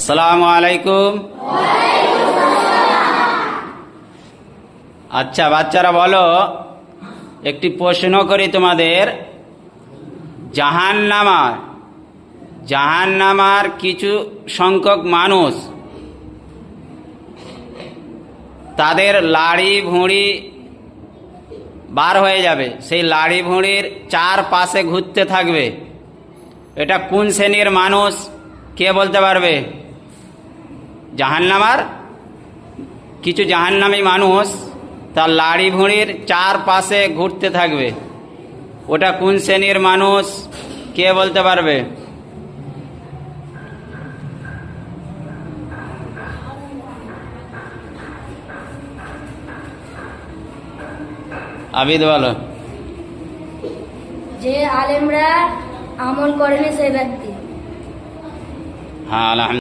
আসসালামু আলাইকুম। আচ্ছা বাচ্চারা বলো, একটি প্রশ্ন করি তোমাদের। জাহান্নামার কিছু সংখ্যক মানুষ, তাদের লাড়ি ভুঁড়ি বার হয়ে যাবে, সেই লাড়ি ভুঁড়ির চারপাশে ঘুরতে থাকবে। এটা কোন শ্রেণীর মানুষ? কে বলতে পারবে? জাহান্নামার কিছু জাহান্নামী মানুষ তার লাড়ি ভুঁড়ির চারপাশে ঘুরতে থাকবে, ওটা কোন শ্রেণীর মানুষ? কে বলতে পারবে? আবিদ বলো। যে আলেমরা আমল করেনি সেই ব্যক্তি। হ্যাঁ, আলহামদুলিল্লাহ।